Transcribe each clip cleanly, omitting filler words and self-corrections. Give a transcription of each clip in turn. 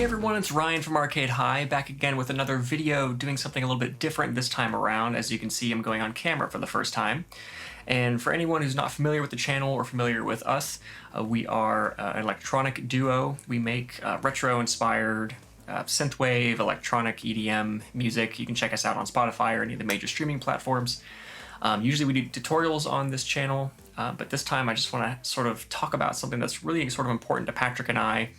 Hey everyone, it's Ryan from Arcade High, back again with another video doing something a little bit different this time around. As you can see, I'm going on camera for the first time. And for anyone who's not familiar with the channel or familiar with us, we are an electronic duo. We make retro-inspired synthwave, electronic EDM music. You can check us out on Spotify or any of the major streaming platforms. Usually we do tutorials on this channel, but this time I just want to sort of talk about something that's really sort of important to Patrick and I.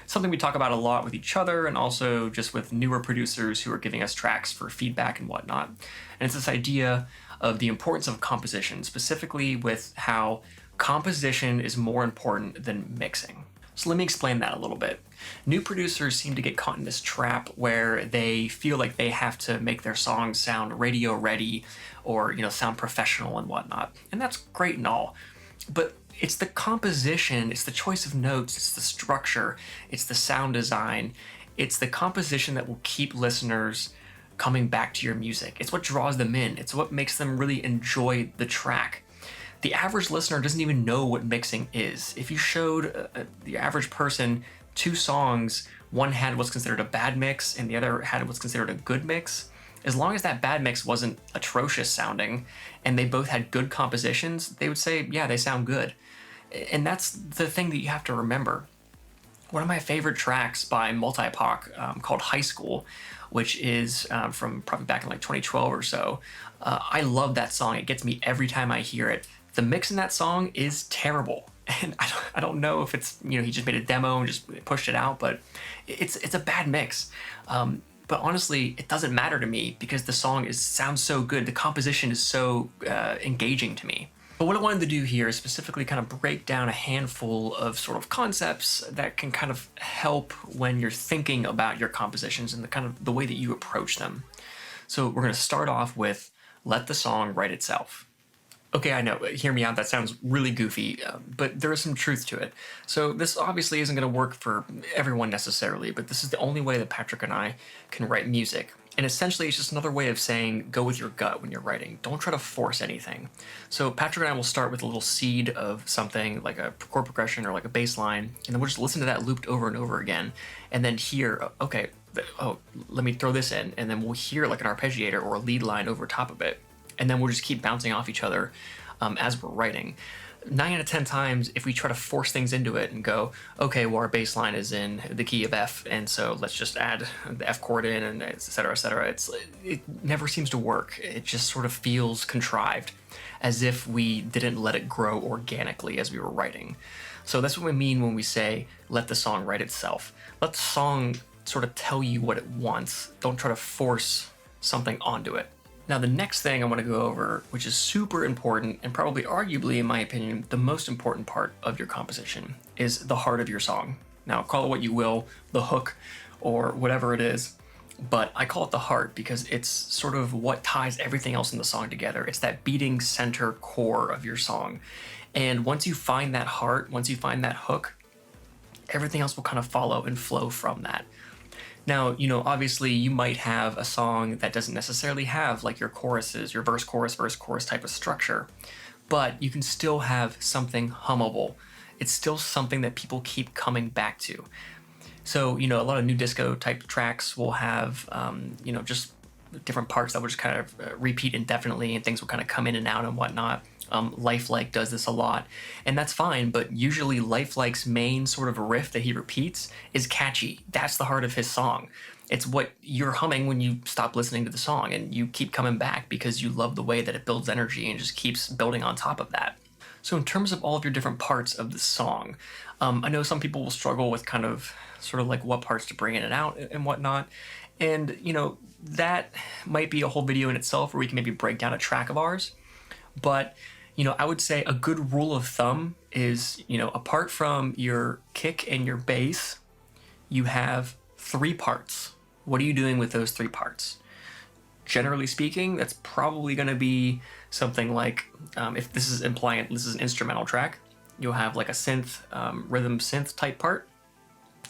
Something we talk about a lot with each other and also just with newer producers who are giving us tracks for feedback and whatnot. And it's this idea of the importance of composition, specifically with how composition is more important than mixing. So let me explain that a little bit. New producers seem to get caught in this trap where they feel like they have to make their songs sound radio ready or, sound professional and whatnot. And that's great and all. But it's the composition, it's the choice of notes, it's the structure, it's the sound design, it's the composition that will keep listeners coming back to your music. It's what draws them in. It's what makes them really enjoy the track. The average listener doesn't even know what mixing is. If you showed the average person two songs, one had what's considered a bad mix and the other had what's considered a good mix, as long as that bad mix wasn't atrocious sounding and they both had good compositions, they would say, yeah, they sound good. And that's the thing that you have to remember. One of my favorite tracks by Multipac called High School, which is from probably back in like 2012 or so. I love that song. It gets me every time I hear it. The mix in that song is terrible. And I don't know if it's, he just made a demo and just pushed it out, but it's a bad mix. But honestly, it doesn't matter to me because the song sounds so good. The composition is so engaging to me. But what I wanted to do here is specifically kind of break down a handful of sort of concepts that can kind of help when you're thinking about your compositions and the way that you approach them. So we're going to start off with let the song write itself. Okay, I know, hear me out, that sounds really goofy, but there is some truth to it. So this obviously isn't going to work for everyone necessarily, but this is the only way that Patrick and I can write music. And essentially it's just another way of saying go with your gut when you're writing. Don't try to force anything. So Patrick and I will start with a little seed of something like a chord progression or like a bass line, and then we'll just listen to that looped over and over again, and then hear, okay, let me throw this in, and then we'll hear like an arpeggiator or a lead line over top of it. And then we'll just keep bouncing off each other as we're writing. 9 out of 10 times, if we try to force things into it and go, okay, well, our bass line is in the key of F, and so let's just add the F chord in, and et cetera, it never seems to work. It just sort of feels contrived, as if we didn't let it grow organically as we were writing. So that's what we mean when we say, let the song write itself. Let the song sort of tell you what it wants. Don't try to force something onto it. Now, the next thing I want to go over, which is super important and probably arguably, in my opinion, the most important part of your composition, is the heart of your song. Now, call it what you will, the hook or whatever it is, but I call it the heart because it's sort of what ties everything else in the song together. It's that beating center core of your song. And once you find that heart, once you find that hook, everything else will kind of follow and flow from that. Now, obviously you might have a song that doesn't necessarily have like your choruses, your verse, chorus type of structure, but you can still have something hummable. It's still something that people keep coming back to. So, a lot of new disco type tracks will have, just different parts that will just kind of repeat indefinitely and things will kind of come in and out and whatnot. Lifelike does this a lot, and that's fine, but usually Lifelike's main sort of riff that he repeats is catchy. That's the heart of his song. It's what you're humming when you stop listening to the song, and you keep coming back because you love the way that it builds energy and just keeps building on top of that. So in terms of all of your different parts of the song, I know some people will struggle with kind of sort of like what parts to bring in and out and whatnot, and that might be a whole video in itself where we can maybe break down a track of ours, but I would say a good rule of thumb is, apart from your kick and your bass, you have 3 parts. What are you doing with those 3 parts? Generally speaking, that's probably going to be something like, if this is implying this is an instrumental track, you'll have like a synth, rhythm synth type part.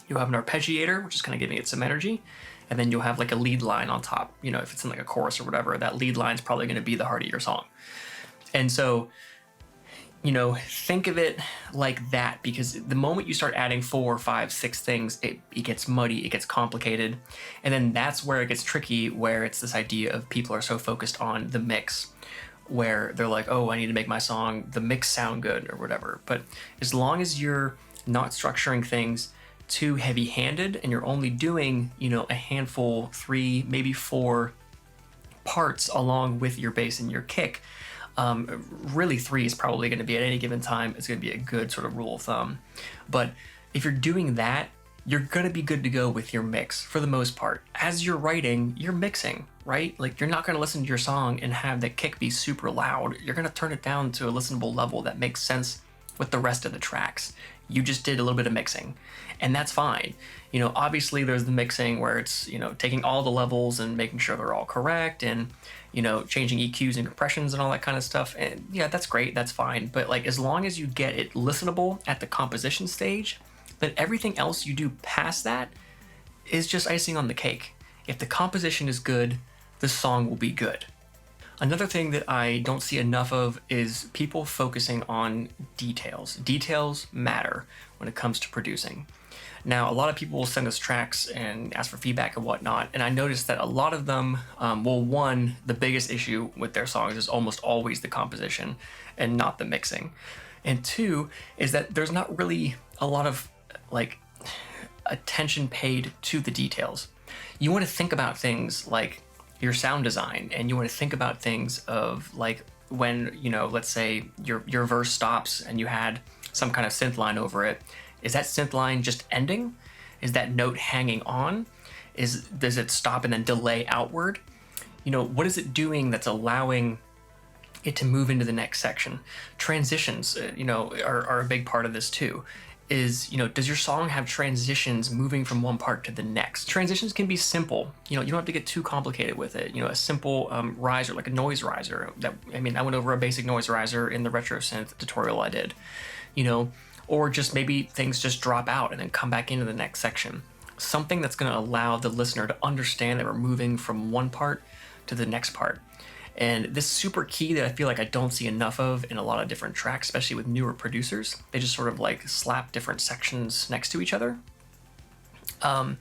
You'll have an arpeggiator, which is kind of giving it some energy. And then you'll have like a lead line on top. If it's in like a chorus or whatever, that lead line is probably going to be the heart of your song. And so Think of it like that, because the moment you start adding 4, 5, 6 things, it gets muddy, it gets complicated. And then that's where it gets tricky, where it's this idea of people are so focused on the mix, where they're like, oh, I need to make my song, the mix sound good or whatever. But as long as you're not structuring things too heavy-handed and you're only doing, a handful, 3, maybe 4 parts along with your bass and your kick, really 3 is probably going to be at any given time. It's going to be a good sort of rule of thumb. But if you're doing that, you're going to be good to go with your mix for the most part. As you're writing, you're mixing, right? Like, you're not going to listen to your song and have the kick be super loud. You're going to turn it down to a listenable level that makes sense with the rest of the tracks. You just did a little bit of mixing, and that's fine. Obviously there's the mixing where it's, taking all the levels and making sure they're all correct, and, changing EQs and compressions and all that kind of stuff. And yeah, that's great, that's fine. But like, as long as you get it listenable at the composition stage, then everything else you do past that is just icing on the cake. If the composition is good, the song will be good. Another thing that I don't see enough of is people focusing on details. Details matter when it comes to producing. Now, a lot of people will send us tracks and ask for feedback and whatnot, and I noticed that a lot of them, one, the biggest issue with their songs is almost always the composition and not the mixing. And 2 is that there's not really a lot of attention paid to the details. You want to think about things like your sound design, and you want to think about things of like when, let's say your verse stops and you had some kind of synth line over it. Is that synth line just ending? Is that note hanging on? Does it stop and then delay outward? What is it doing that's allowing it to move into the next section? Transitions, are a big part of this too. Does your song have transitions moving from one part to the next? Transitions can be simple. You don't have to get too complicated with it. A simple riser, like a noise riser. I went over a basic noise riser in the retro synth tutorial I did. Or just maybe things just drop out and then come back into the next section. Something that's going to allow the listener to understand that we're moving from one part to the next part. And this is super key that I feel like I don't see enough of in a lot of different tracks, especially with newer producers. They just sort of like slap different sections next to each other. And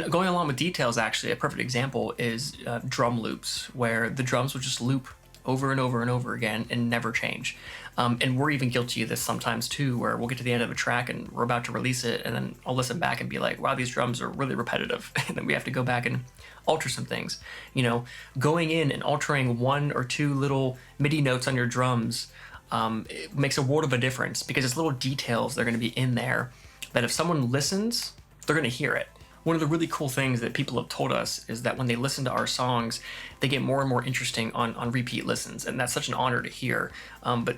going along with details, actually, a perfect example is drum loops, where the drums will just loop over and over and over again and never change. And we're even guilty of this sometimes too, where we'll get to the end of a track and we're about to release it, and then I'll listen back and be like, wow, these drums are really repetitive. And then we have to go back and alter some things. Going in and altering 1 or 2 little MIDI notes on your drums, it makes a world of a difference, because it's little details that are going to be in there that if someone listens, they're going to hear it. One of the really cool things that people have told us is that when they listen to our songs, they get more and more interesting on repeat listens, and that's such an honor to hear. But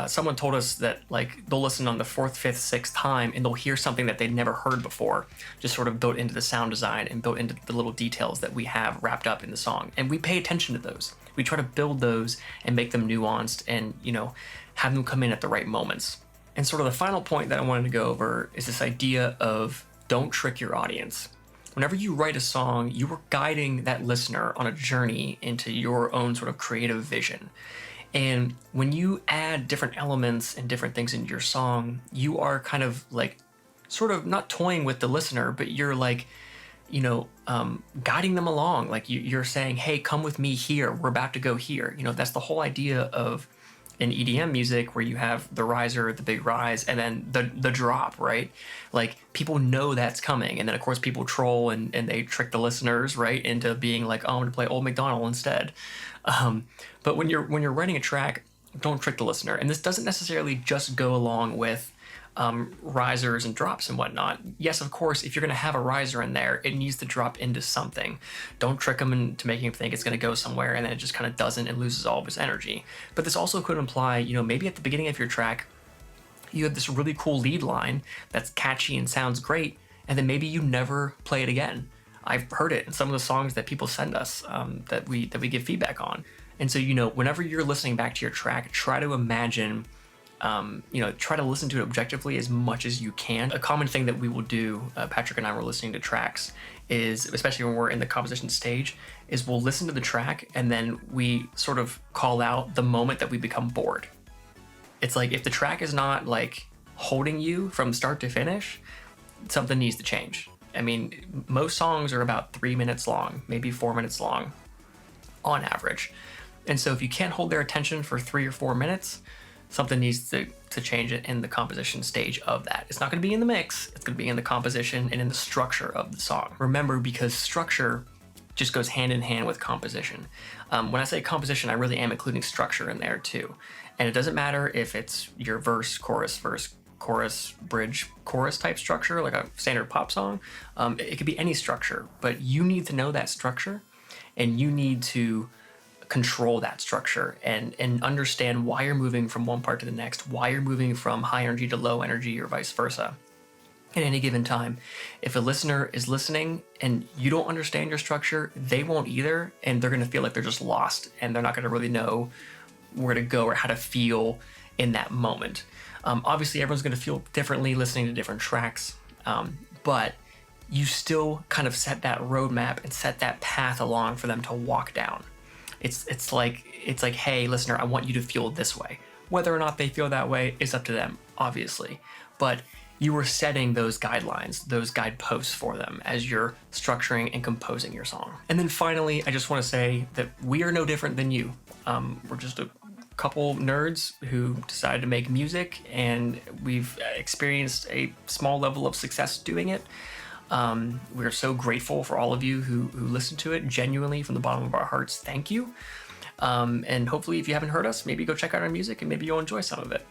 someone told us that they'll listen on the 4th, 5th, 6th time, and they'll hear something that they'd never heard before, just sort of built into the sound design and built into the little details that we have wrapped up in the song. And we pay attention to those. We try to build those and make them nuanced and, have them come in at the right moments. And sort of the final point that I wanted to go over is this idea of don't trick your audience. Whenever you write a song, you are guiding that listener on a journey into your own sort of creative vision. And when you add different elements and different things into your song, you are kind of sort of not toying with the listener, but you're guiding them along. You're saying, hey, come with me here. We're about to go here. That's the whole idea of in EDM music, where you have the riser, the big rise, and then the drop, right? People know that's coming, and then of course people troll and they trick the listeners, right, into being like, oh, I'm gonna play Old MacDonald instead. But when you're writing a track, don't trick the listener. And this doesn't necessarily just go along with risers and drops and whatnot. Yes, of course, if you're going to have a riser in there, it needs to drop into something. Don't trick them into making him think it's going to go somewhere and then it just kind of doesn't and loses all of its energy. But this also could imply, maybe at the beginning of your track, you have this really cool lead line that's catchy and sounds great, and then maybe you never play it again. I've heard it in some of the songs that people send us that we give feedback on. And so, whenever you're listening back to your track, try to imagine, try to listen to it objectively as much as you can. A common thing that we will do, Patrick and I were listening to tracks, is, especially when we're in the composition stage, is we'll listen to the track and then we sort of call out the moment that we become bored. It's like if the track is not like holding you from start to finish, something needs to change. I mean, most songs are about 3 minutes long, maybe 4 minutes long on average. And so if you can't hold their attention for 3 or 4 minutes, something needs to change it in the composition stage of that. It's not going to be in the mix, it's going to be in the composition and in the structure of the song. Remember, because structure just goes hand in hand with composition. When I say composition, I really am including structure in there too. And it doesn't matter if it's your verse, chorus, bridge, chorus type structure, like a standard pop song. It could be any structure, but you need to know that structure, and you need to control that structure and understand why you're moving from one part to the next, why you're moving from high energy to low energy or vice versa at any given time. If a listener is listening and you don't understand your structure, they won't either, and they're going to feel like they're just lost, and they're not going to really know where to go or how to feel in that moment. Obviously, everyone's going to feel differently listening to different tracks, but you still kind of set that roadmap and set that path along for them to walk down. It's like, hey, listener, I want you to feel this way. Whether or not they feel that way is up to them, obviously. But you were setting those guidelines, those guideposts for them as you're structuring and composing your song. And then finally, I just want to say that we are no different than you. We're just a couple nerds who decided to make music, and we've experienced a small level of success doing it. We're so grateful for all of you who listen to it, genuinely from the bottom of our hearts. Thank you. And hopefully, if you haven't heard us, maybe go check out our music and maybe you'll enjoy some of it.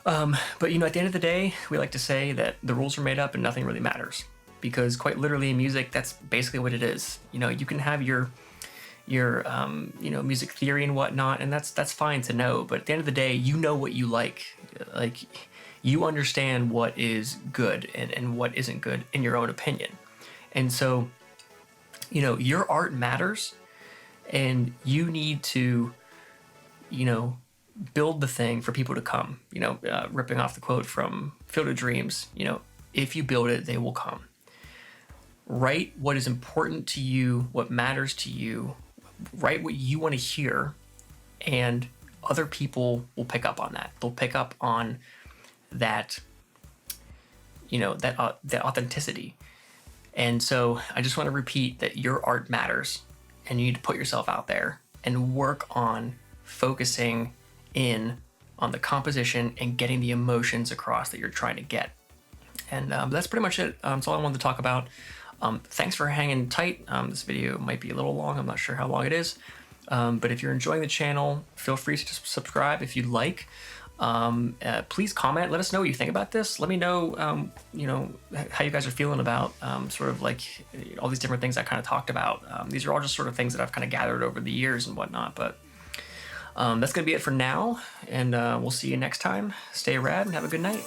But at the end of the day, we like to say that the rules are made up and nothing really matters, because quite literally in music, that's basically what it is. You can have your music theory and whatnot, and that's fine to know. But at the end of the day, you know what you like. You understand what is good and what isn't good in your own opinion. And so, your art matters, and you need to, build the thing for people to come. Ripping off the quote from Field of Dreams, if you build it, they will come. Write what is important to you, what matters to you, write what you want to hear, and other people will pick up on that. They'll pick up on that, that authenticity. And so I just want to repeat that your art matters, and you need to put yourself out there and work on focusing in on the composition and getting the emotions across that you're trying to get. And that's pretty much it. That's all I wanted to talk about. Thanks for hanging tight. This video might be a little long. I'm not sure how long it is. But if you're enjoying the channel, feel free to subscribe if you'd like. Please comment. Let us know what you think about this. Let me know, how you guys are feeling about sort of like all these different things I kind of talked about. These are all just sort of things that I've kind of gathered over the years and whatnot. But that's going to be it for now. And we'll see you next time. Stay rad and have a good night.